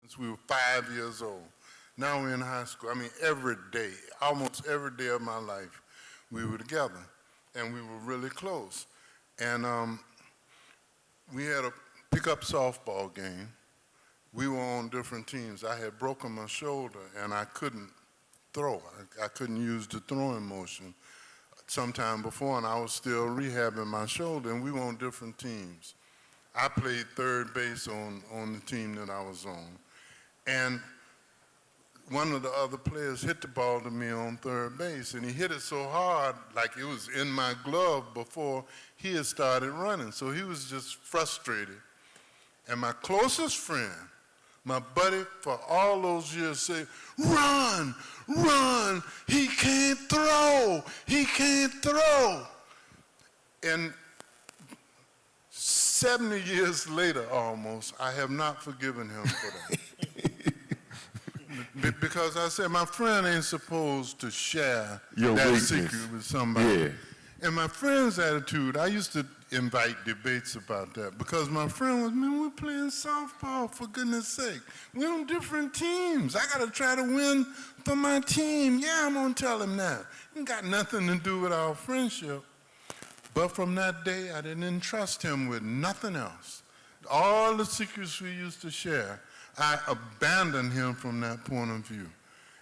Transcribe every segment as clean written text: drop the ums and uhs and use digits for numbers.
since we were 5 years old. Now we're in high school. I mean, every day, almost every day of my life, we were together, and we were really close. And we had a pickup softball game. We were on different teams. I had broken my shoulder, and I couldn't throw. I couldn't use the throwing motion sometime before, and I was still rehabbing my shoulder, and we were on different teams. I played third base on the team that I was on. And one of the other players hit the ball to me on third base, and he hit it so hard, like it was in my glove before he had started running. So he was just frustrated. And my closest friend, my buddy for all those years, said, "Run, run, he can't throw, he can't throw." And 70 years later almost, I have not forgiven him for that. Because I said, my friend ain't supposed to share that secret with somebody. Yeah. And my friend's attitude, I used to invite debates about that because my friend was, "Man, we're playing softball, for goodness sake. We're on different teams. I got to try to win for my team." Yeah, I'm going to tell him that. It got nothing to do with our friendship. But from that day, I didn't entrust him with nothing else. All the secrets we used to share, I abandoned him from that point of view.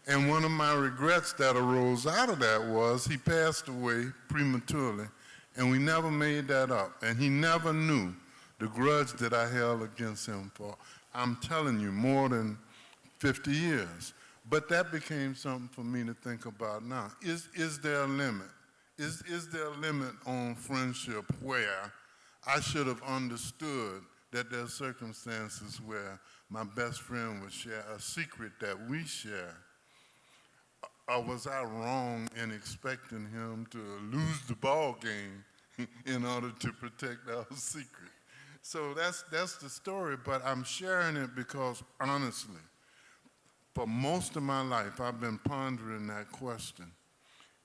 And one of my regrets that arose out of that was he passed away prematurely, and we never made that up. And he never knew the grudge that I held against him for, I'm telling you, more than 50 years. But that became something for me to think about now. Is there a limit? Is there a limit on friendship where I should have understood that there are circumstances where my best friend would share a secret that we share? Or was I wrong in expecting him to lose the ball game in order to protect our secret? So that's the story, but I'm sharing it because, honestly, for most of my life, I've been pondering that question.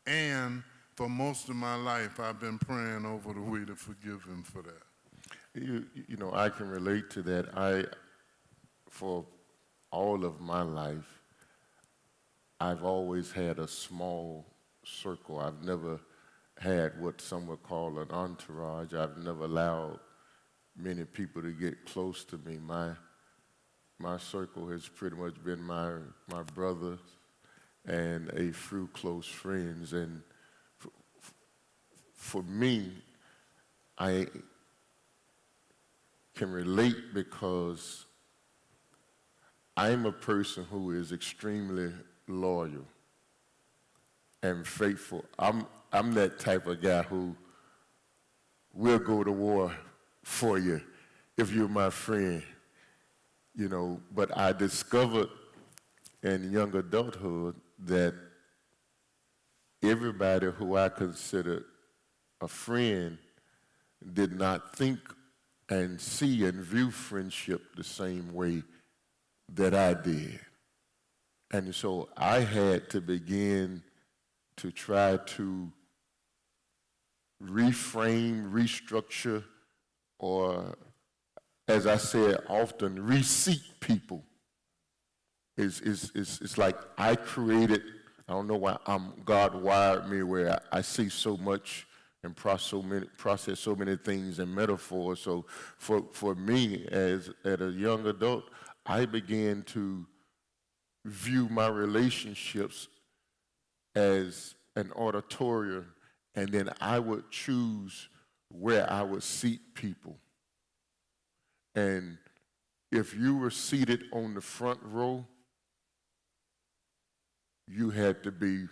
And for most of my life, I've been praying over the way to forgive him for that. You know, I can relate to that. For all of my life, I've always had a small circle. I've never had what some would call an entourage. I've never allowed many people to get close to me. My circle has pretty much been my brothers and a few close friends. And for me, I can relate because I'm a person who is extremely loyal and faithful. I'm that type of guy who will go to war for you if you're my friend, you know. But I discovered in young adulthood that everybody who I considered a friend did not think and see and view friendship the same way that I did. And so I had to begin to try to reframe, restructure, or, as I said often, reseat people. It's like I created, I don't know why God wired me where I see so much and process so many things in metaphors. So for me, as a young adult, I began to view my relationships as an auditorium, and then I would choose where I would seat people. And if you were seated on the front row, you had to be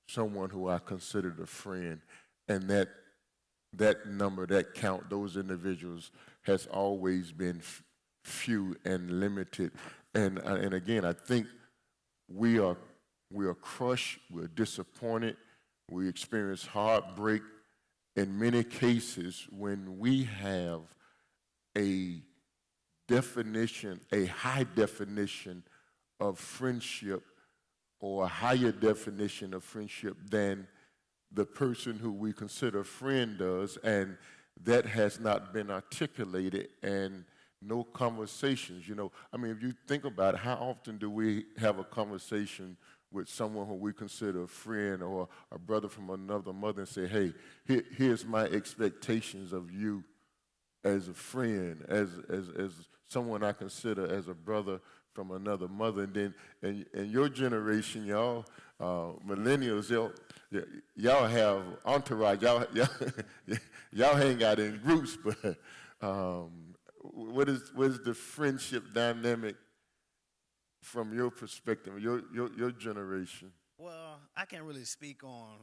someone who I considered a friend. And that number, that count, those individuals has always been few and limited. And again, I think we are crushed, we're disappointed, we experience heartbreak in many cases when we have a definition, a high definition of friendship or a higher definition of friendship than the person who we consider a friend does, and that has not been articulated, and no conversations. I mean, if you think about it, how often do we have a conversation with someone who we consider a friend or a brother from another mother and say, hey, here's my expectations of you as a friend, as someone I consider as a brother from another mother. And then in your generation, y'all, millennials, y'all have entourage. Y'all hang out in groups, but what is the friendship dynamic from your perspective, your generation? Well, I can't really speak on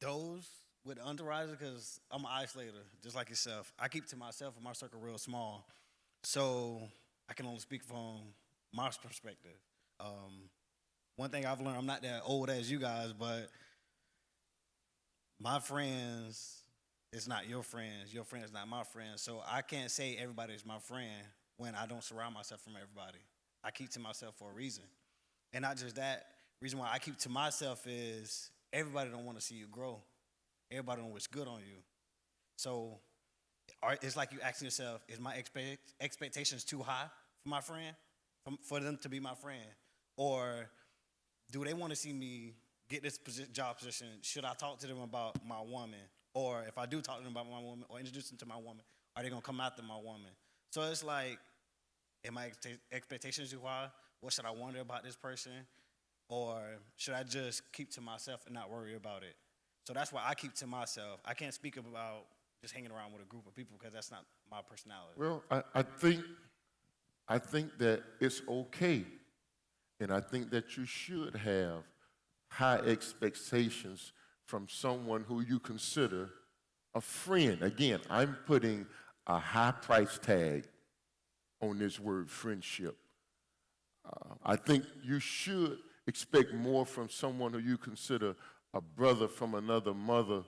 those with entourage because I'm an isolator, just like yourself. I keep to myself and my circle real small, so I can only speak from my perspective. One thing I've learned, I'm not that old as you guys, but my friends is not your friends. Your friends not my friends. So I can't say everybody is my friend when I don't surround myself from everybody. I keep to myself for a reason. And not just that, reason why I keep to myself is everybody don't want to see you grow. Everybody don't wish good on you. So it's like you asking yourself, is my expectations too high for my friend, for them to be my friend? Or do they want to see me get this job position? Should I talk to them about my woman? Or if I do talk to them about my woman or introduce them to my woman, are they going to come after my woman? So it's like, am my expectations too high? What should I wonder about this person? Or should I just keep to myself and not worry about it? So that's why I keep to myself. I can't speak about just hanging around with a group of people because that's not my personality. Well, I think that it's okay, and I think that you should have high expectations from someone who you consider a friend. Again, I'm putting a high price tag on this word friendship. I think you should expect more from someone who you consider a brother from another mother,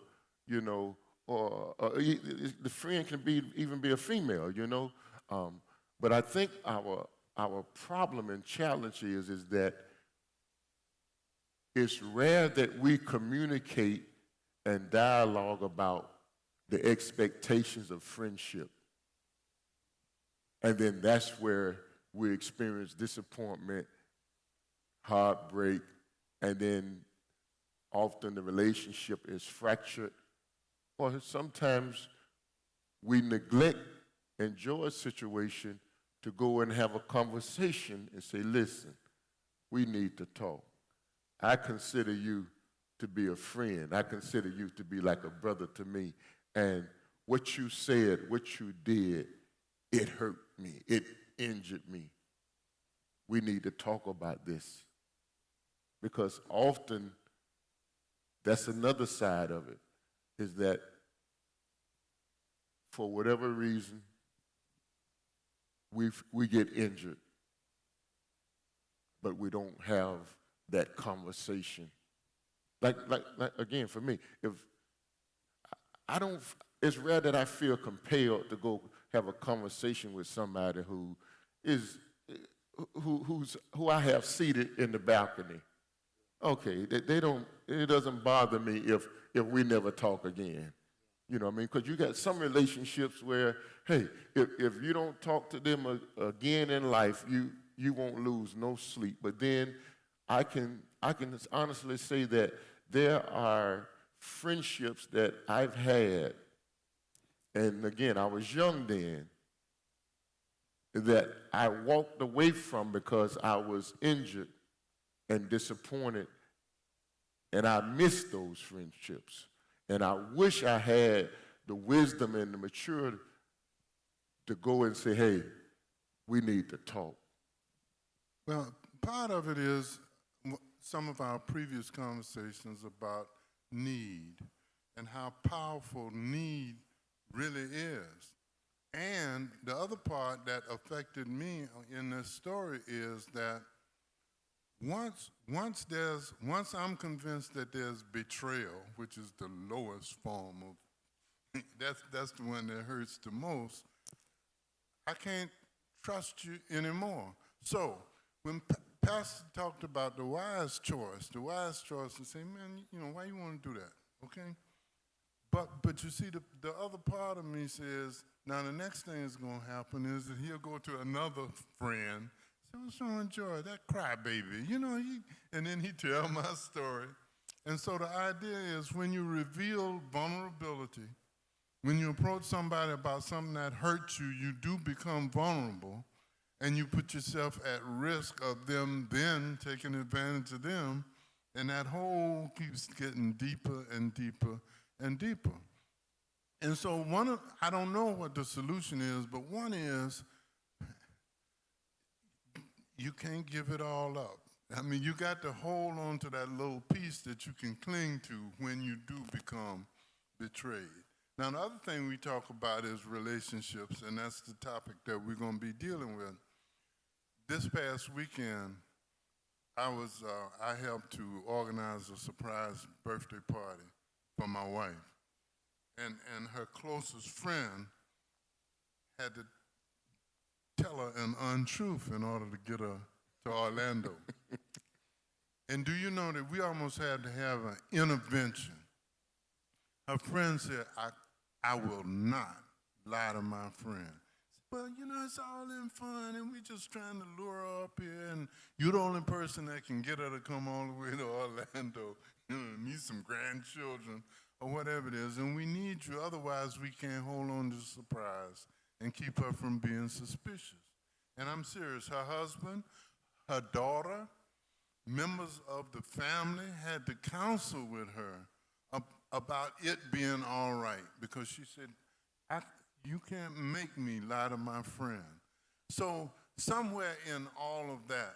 or the friend can even be a female, But I think our problem and challenge is that it's rare that we communicate and dialogue about the expectations of friendship. And then that's where we experience disappointment, heartbreak, and then often the relationship is fractured. Or sometimes we neglect enjoy a situation to go and have a conversation and say, listen, we need to talk. I consider you to be a friend. I consider you to be like a brother to me. And what you said, what you did, it hurt me. It injured me. We need to talk about this. Because often, that's another side of it, is that for whatever reason, we get injured, but we don't have that conversation. Like again, for me, if I don't, it's rare that I feel compelled to go have a conversation with somebody who I have seated in the balcony. Okay, they don't. It doesn't bother me if we never talk again. You know what I mean? Because you got some relationships where, hey, if you don't talk to them again in life, you won't lose no sleep. But then I can honestly say that there are friendships that I've had, and again, I was young then, that I walked away from because I was injured and disappointed, and I missed those friendships. And I wish I had the wisdom and the maturity to go and say, hey, we need to talk. Well, part of it is some of our previous conversations about need and how powerful need really is. And the other part that affected me in this story is that once I'm convinced that there's betrayal, which is the lowest form of, that's the one that hurts the most, I can't trust you anymore. So when Pastor talked about the wise choice is say, man, why you want to do that, okay? But you see, the other part of me says, Now, the next thing that's going to happen is that he'll go to another friend, say, what's wrong with Joy? That crybaby, and then he tell my story. And so the idea is when you reveal vulnerability, when you approach somebody about something that hurts you, you do become vulnerable, and you put yourself at risk of them then taking advantage of them, and that hole keeps getting deeper and deeper and deeper. And so I don't know what the solution is, but one is you can't give it all up. I mean, you got to hold on to that little piece that you can cling to when you do become betrayed. Now, the other thing we talk about is relationships, and that's the topic that we're going to be dealing with. This past weekend, I helped to organize a surprise birthday party for my wife. And her closest friend had to tell her an untruth in order to get her to Orlando. And do you know that we almost had to have an intervention? Her friend said, I will not lie to my friend. Well, it's all in fun, and we're just trying to lure her up here, and you're the only person that can get her to come all the way to Orlando, meet some grandchildren, or whatever it is, and we need you, otherwise we can't hold on to the surprise and keep her from being suspicious. And I'm serious, her husband, her daughter, members of the family had to counsel with her about it being all right, because she said, you can't make me lie to my friend. So somewhere in all of that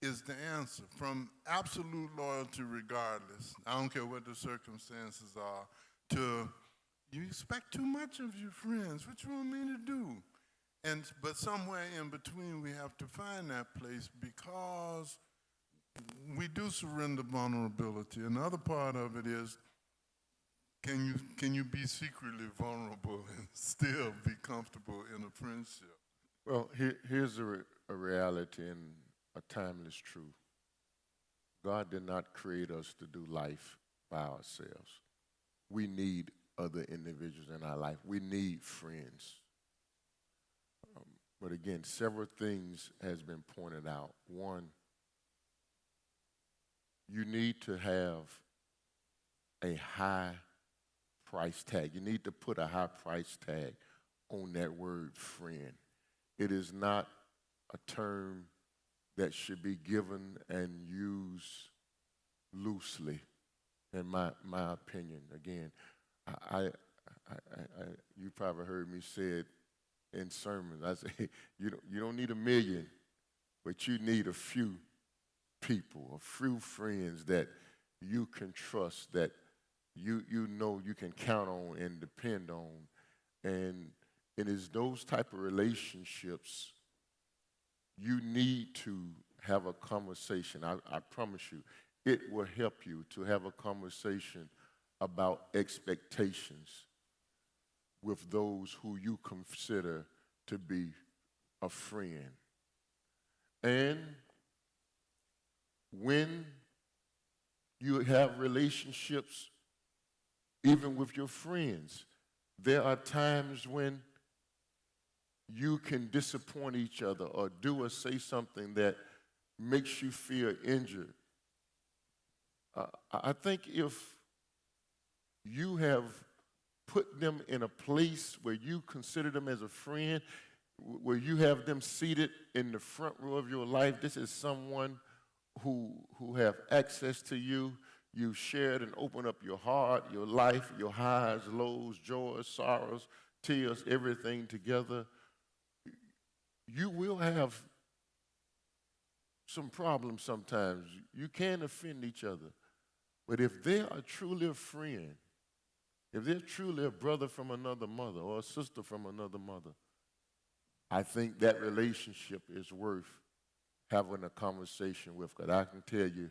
is the answer, from absolute loyalty regardless, I don't care what the circumstances are, to you expect too much of your friends. What you want me to do? But somewhere in between we have to find that place, because we do surrender vulnerability. And the other part of it is, can you be secretly vulnerable and still be comfortable in a friendship? Well, here's a reality and a timeless truth. God did not create us to do life by ourselves. We need other individuals in our life. We need friends. But again, several things has been pointed out. One, you need to have a high price tag. You need to put a high price tag on that word friend. It is not a term that should be given and used loosely, in my opinion. Again, you probably heard me say it in sermons. I say, you don't need a million, but you need a few people, a few friends that you can trust, that you know you can count on and depend on. And it is those type of relationships you need to have a conversation. I promise you, it will help you to have a conversation about expectations with those who you consider to be a friend. And when you have relationships, even with your friends, there are times when you can disappoint each other or do or say something that makes you feel injured. I think if you have put them in a place where you consider them as a friend, where you have them seated in the front row of your life, this is someone who have access to you. You've shared and opened up your heart, your life, your highs, lows, joys, sorrows, tears, everything together. You will have some problems sometimes. You can offend each other. But if they are truly a friend, if they're truly a brother from another mother or a sister from another mother, I think that relationship is worth having a conversation with. Because I can tell you,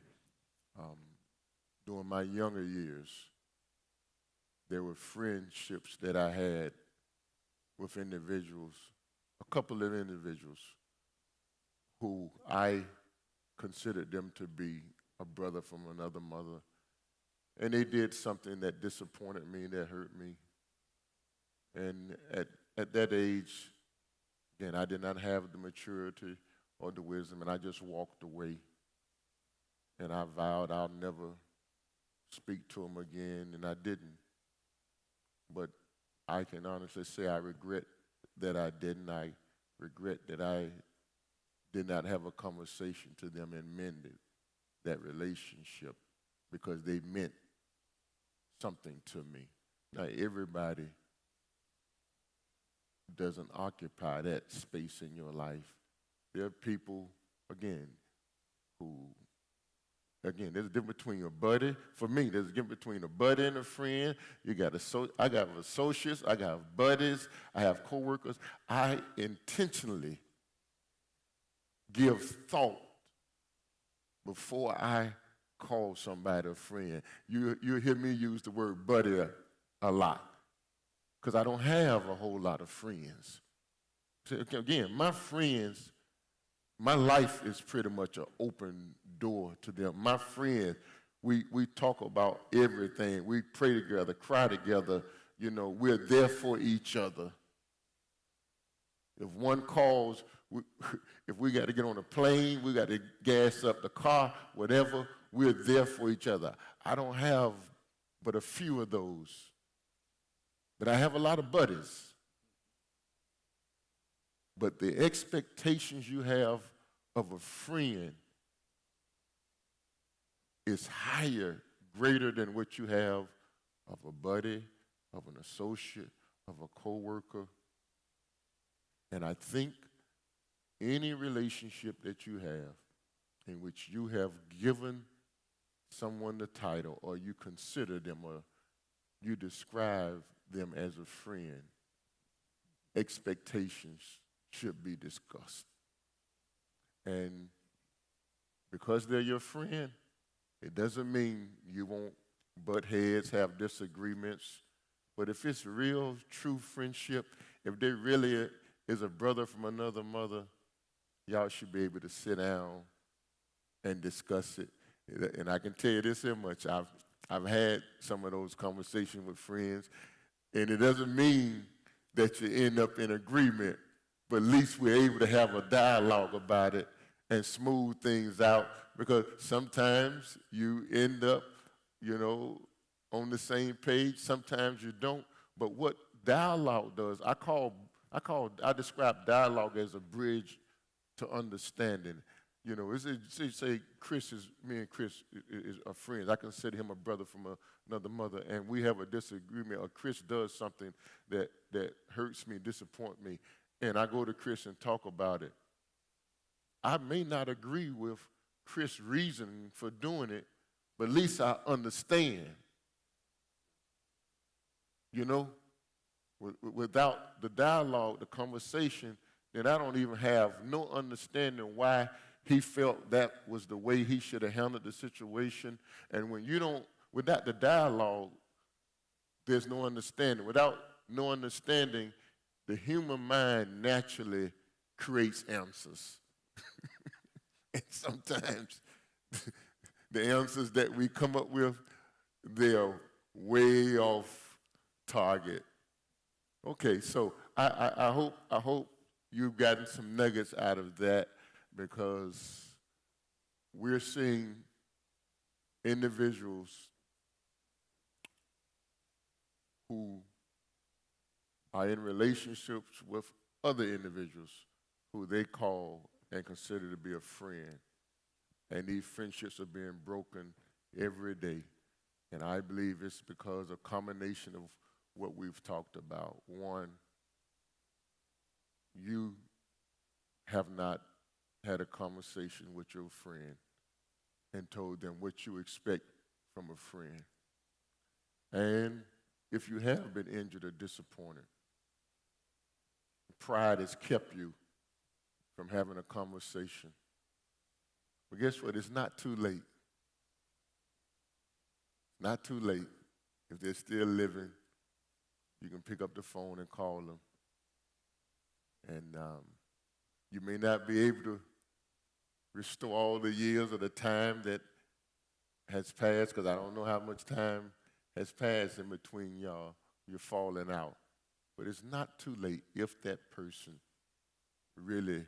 during my younger years, there were friendships that I had with individuals, a couple of individuals, who I considered them to be a brother from another mother. And they did something that disappointed me, that hurt me. And at that age, again, I did not have the maturity or the wisdom, and I just walked away. And I vowed I'll never speak to him again, and I didn't. But I can honestly say I regret that I didn't. I regret that I did not have a conversation to them and mended that relationship because they meant something to me. Now, everybody doesn't occupy that space in your life. There are people, again, there's a difference between a buddy. For me, there's a difference between a buddy and a friend. I got associates, I got buddies, I have coworkers. I intentionally give thought before I call somebody a friend. You'll hear me use the word buddy a lot because I don't have a whole lot of friends. So again, my friends, my life is pretty much an open door to them. My friends, we talk about everything. We pray together, cry together. You know, we're there for each other. If one calls, if we got to get on a plane, we got to gas up the car, whatever, we're there for each other. I don't have but a few of those. But I have a lot of buddies. But the expectations you have of a friend is higher, greater than what you have of a buddy, of an associate, of a coworker. And I think any relationship that you have in which you have given someone the title or you consider them or you describe them as a friend, expectations should be discussed. And because they're your friend, it doesn't mean you won't butt heads, have disagreements. But if it's real, true friendship, if they really is a brother from another mother, y'all should be able to sit down and discuss it. And I can tell you this here much. I've had some of those conversations with friends, and it doesn't mean that you end up in agreement, but at least we're able to have a dialogue about it and smooth things out, because sometimes you end up, on the same page. Sometimes you don't. But what dialogue does, I describe dialogue as a bridge to understanding. Say me and Chris are friends. I consider him a brother from another mother, and we have a disagreement, or Chris does something that hurts me, disappoints me, and I go to Chris and talk about it. I may not agree with Chris' reason for doing it, but at least I understand. Without the dialogue, the conversation, then I don't even have no understanding why he felt that was the way he should have handled the situation. And without the dialogue, there's no understanding. Without no understanding, the human mind naturally creates answers. And sometimes the answers that we come up with, they're way off target. Okay, so I hope you've gotten some nuggets out of that, because we're seeing individuals who are in relationships with other individuals who they call and consider to be a friend. And these friendships are being broken every day. And I believe it's because of a combination of what we've talked about. One, you have not had a conversation with your friend and told them what you expect from a friend. And if you have been injured or disappointed, pride has kept you from having a conversation. But guess what? It's not too late. Not too late. If they're still living, you can pick up the phone and call them. And you may not be able to restore all the years or the time that has passed, because I don't know how much time has passed in between y'all. You're falling out. But it's not too late if that person really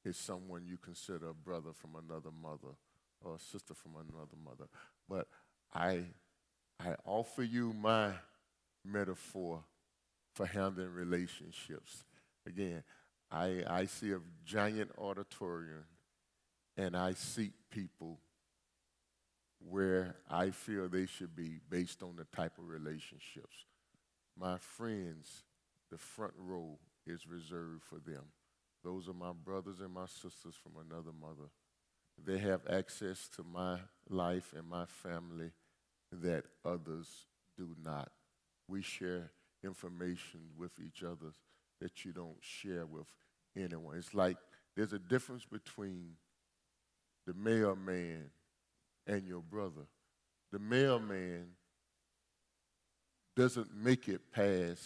is someone you consider a brother from another mother or a sister from another mother. But I offer you my metaphor for handling relationships. Again, I see a giant auditorium and I seek people where I feel they should be based on the type of relationships. My friends, the front row is reserved for them. Those are my brothers and my sisters from another mother. They have access to my life and my family that others do not. We share information with each other that you don't share with anyone. It's like there's a difference between the mailman and your brother. The mailman doesn't make it past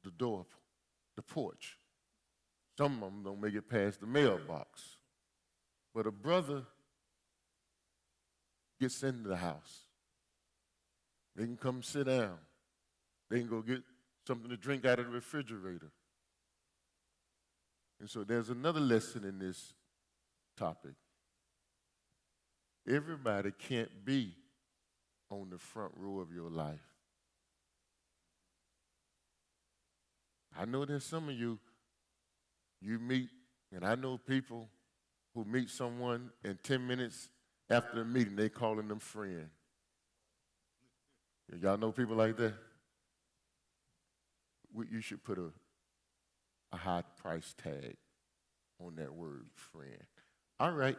the door, the porch. Some of them don't make it past the mailbox. But a brother gets into the house. They can come sit down. They can go get something to drink out of the refrigerator. And so there's another lesson in this topic. Everybody can't be on the front row of your life. I know there's some of you meet, and I know people who meet someone and 10 minutes after the meeting, they calling them friend. Y'all know people like that? You should put a high price tag on that word, friend. All right.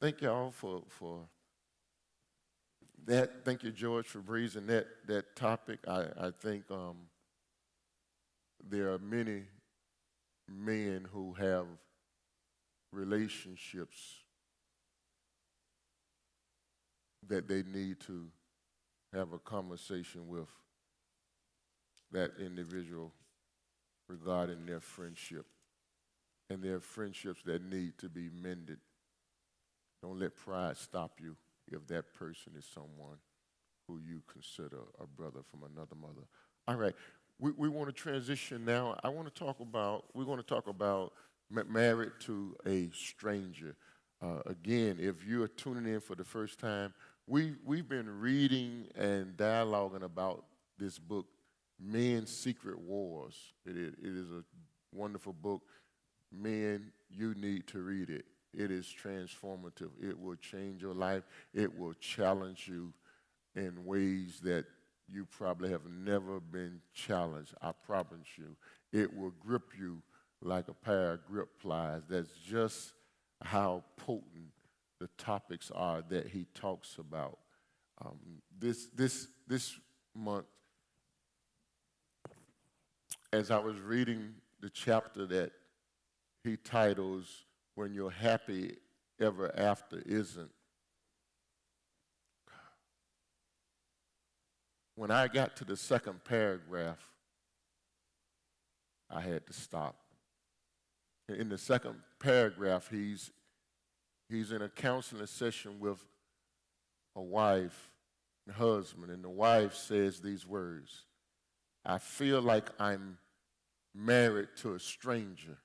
Thank y'all for that. Thank you, George, for raising that topic. I think there are many men who have relationships that they need to have a conversation with that individual regarding their friendship, and their friendships that need to be mended. Don't let pride stop you if that person is someone who you consider a brother from another mother. All right, we want to transition now. We're going to talk about married to a stranger. Again, if you are tuning in for the first time, we've been reading and dialoguing about this book, Men's Secret Wars. It is a wonderful book. Men, you need to read it. It is transformative. It will change your life. It will challenge you in ways that you probably have never been challenged. I promise you. It will grip you like a pair of grip pliers. That's just how potent the topics are that he talks about. This month, as I was reading the chapter that he titles "When Your Happy Ever After Isn't," when I got to the second paragraph, I had to stop. In the second paragraph, he's in a counseling session with a wife and husband, and the wife says these words: "I feel like I'm married to a stranger.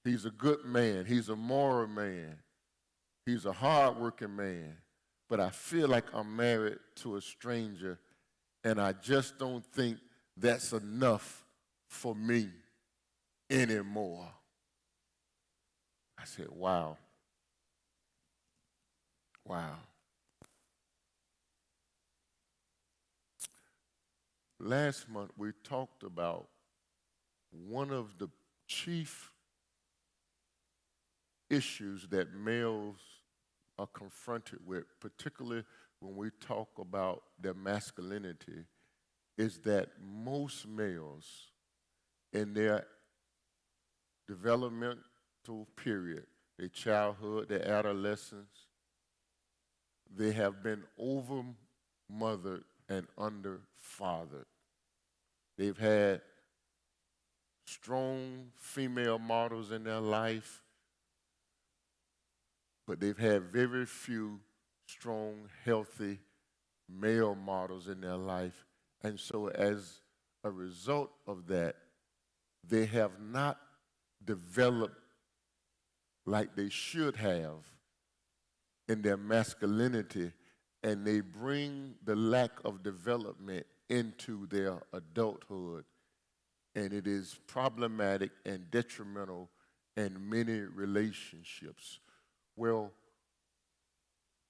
He's a good man. He's a moral man. He's a hardworking man. But I feel like I'm married to a stranger, and I just don't think that's enough for me anymore." I said, wow. Wow. Last month, we talked about one of the chief issues that males are confronted with, particularly when we talk about their masculinity, is that most males in their developmental period, their childhood, their adolescence, they have been over-mothered and under-fathered. They've had strong female models in their life, but they've had very few strong, healthy male models in their life. And so as a result of that, they have not developed like they should have in their masculinity, and they bring the lack of development into their adulthood, and it is problematic and detrimental in many relationships. Well,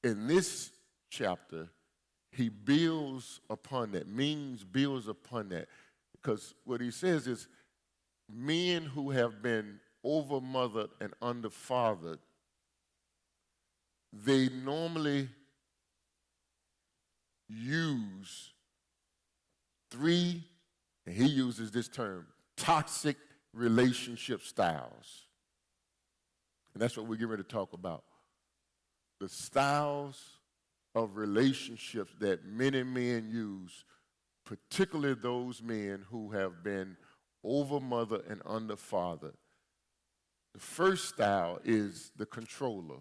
in this chapter, he builds upon that, builds upon that, because what he says is men who have been overmothered and underfathered, they normally use three, and he uses this term, toxic relationship styles. And that's what we're getting ready to talk about. The styles of relationships that many men use, particularly those men who have been overmothered and underfathered. The first style is the controller.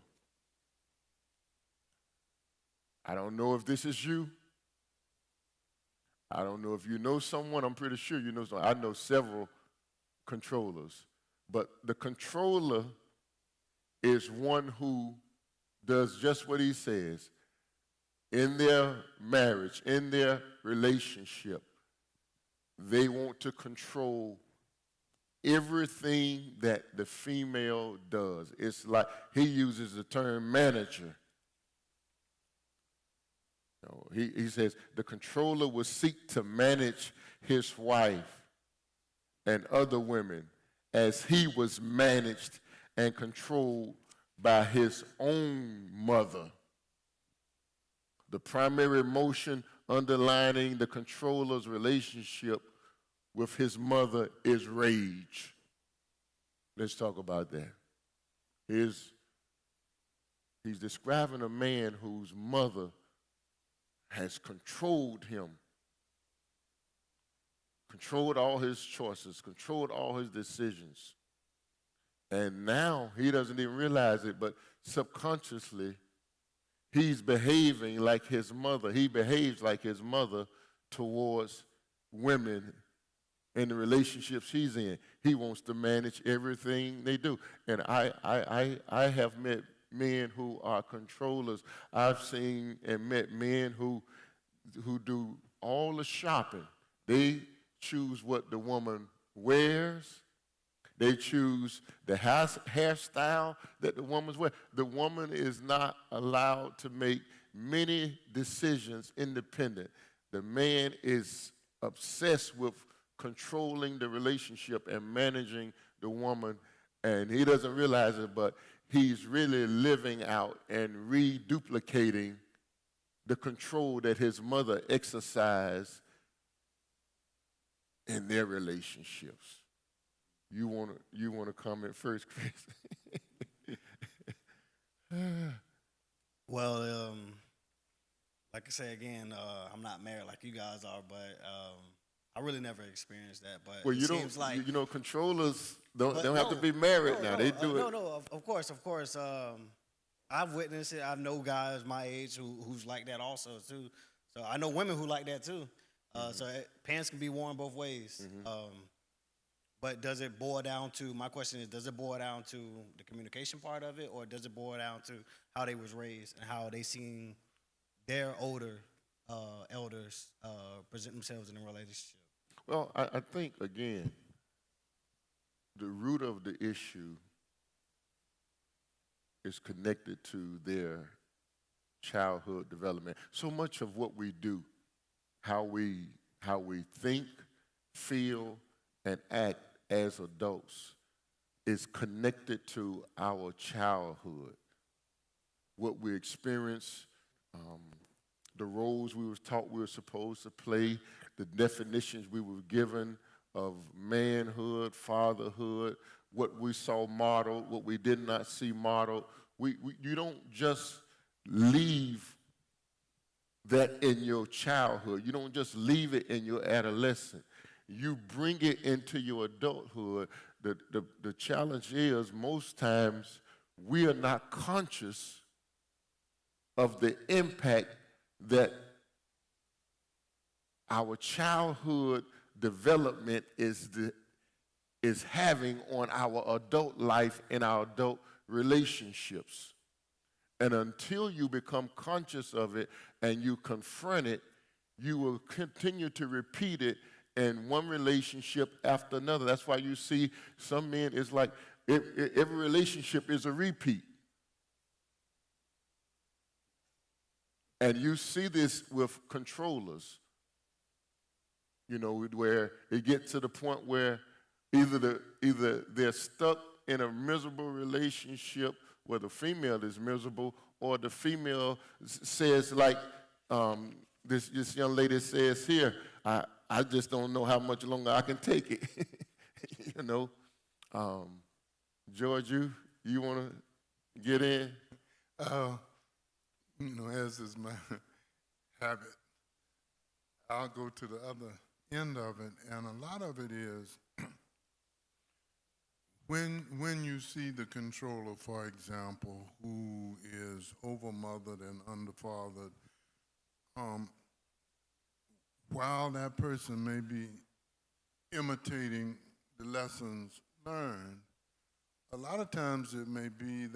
I don't know if this is you. I don't know if you know someone. I'm pretty sure you know someone. I know several controllers. But the controller is one who does just what he says. In their marriage, in their relationship, they want to control everything that the female does. It's like he uses the term manager. He says the controller will seek to manage his wife and other women as he was managed and controlled by his own mother. The primary emotion underlining the controller's relationship with his mother is rage. Let's talk about that. He's describing a man whose mother has controlled him, controlled all his choices, controlled all his decisions. And now he doesn't even realize it, but subconsciously, he's behaving like his mother. He behaves like his mother towards women in the relationships he's in. He wants to manage everything they do. And I have met men who are controllers. I've seen and met men who do all the shopping. They choose what the woman wears. They choose the hairstyle that the woman's wear. The woman is not allowed to make many decisions independent. The man is obsessed with controlling the relationship and managing the woman, and he doesn't realize it, but he's really living out and reduplicating the control that his mother exercised in their relationships. You want to comment first, Chris? Well, like I say again, I'm not married like you guys are, but I really never experienced that. But Well, it seems like controllers don't have to be married now. They do it. No, of course. I've witnessed it. I know guys my age who's like that also too. So I know women who like that too. So pants can be worn both ways. But does it boil down to, my question is, does it boil down to the communication part of it, or does it boil down to how they was raised and how they seen their older elders present themselves in a relationship? Well, I think, again, the root of the issue is connected to their childhood development. So much of what we do, how we think, feel, and act as adults is connected to our childhood. What we experience, the roles we were taught we were supposed to play, the definitions we were given of manhood, fatherhood, what we saw modeled, what we did not see modeled. You don't just leave that in your childhood. You don't just leave it in your adolescence. You bring it into your adulthood. The challenge is most times we are not conscious of the impact that our childhood development is having on our adult life and our adult relationships. And until you become conscious of it and you confront it, you will continue to repeat it in one relationship after another. That's why you see some men, it's like every relationship is a repeat. And you see this with controllers, you know, where it gets to the point where either they're stuck in a miserable relationship where the female is miserable, or the female says, like this young lady says here, I just don't know how much longer I can take it. You know, George, you want to get in? You know, as is my habit, I'll go to the other end of it, and a lot of it is when you see the controller, for example, who is overmothered and underfathered, while that person may be imitating the lessons learned, a lot of times it may be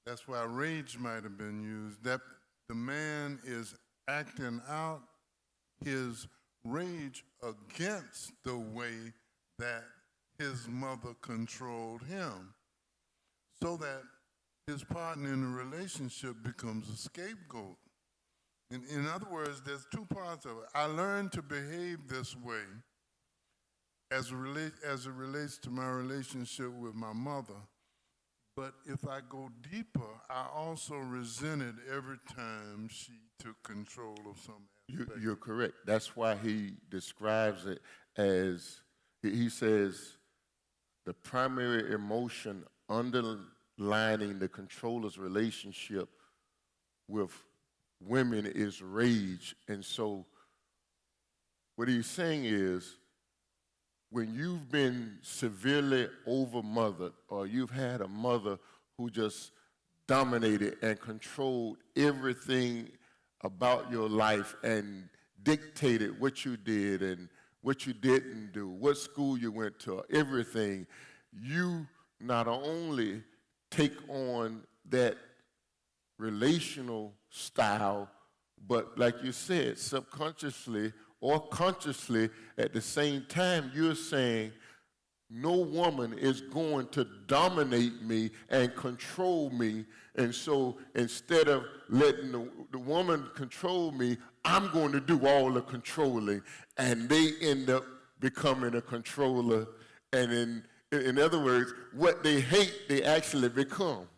that's why rage might have been used, that the man is acting out his rage against the way that his mother controlled him, so that his partner in the relationship becomes a scapegoat. In other words, there's two parts of it. I learned to behave this way as it relates to my relationship with my mother. But if I go deeper, I also resented every time she took control of some aspect. You're correct. That's why he describes it as, he says, the primary emotion underlining the controller's relationship with women is rage. And so what he's saying is, when you've been severely overmothered, or you've had a mother who just dominated and controlled everything about your life and dictated what you did and what you didn't do, what school you went to, everything, you not only take on that relational style, but like you said, subconsciously or consciously, at the same time, you're saying, no woman is going to dominate me and control me. And so instead of letting the woman control me, I'm going to do all the controlling. And they end up becoming a controller. And in other words, what they hate, they actually become.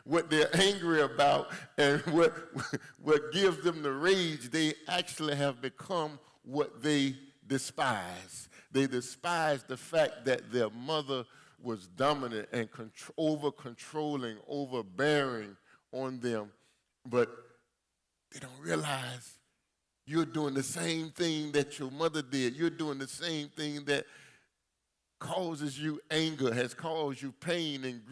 What they're angry about and what gives them the rage, they actually have become what they despise. They despise the fact that their mother was dominant and over-controlling, overbearing on them. But they don't realize you're doing the same thing that your mother did. You're doing the same thing that causes you anger, has caused you pain and grief.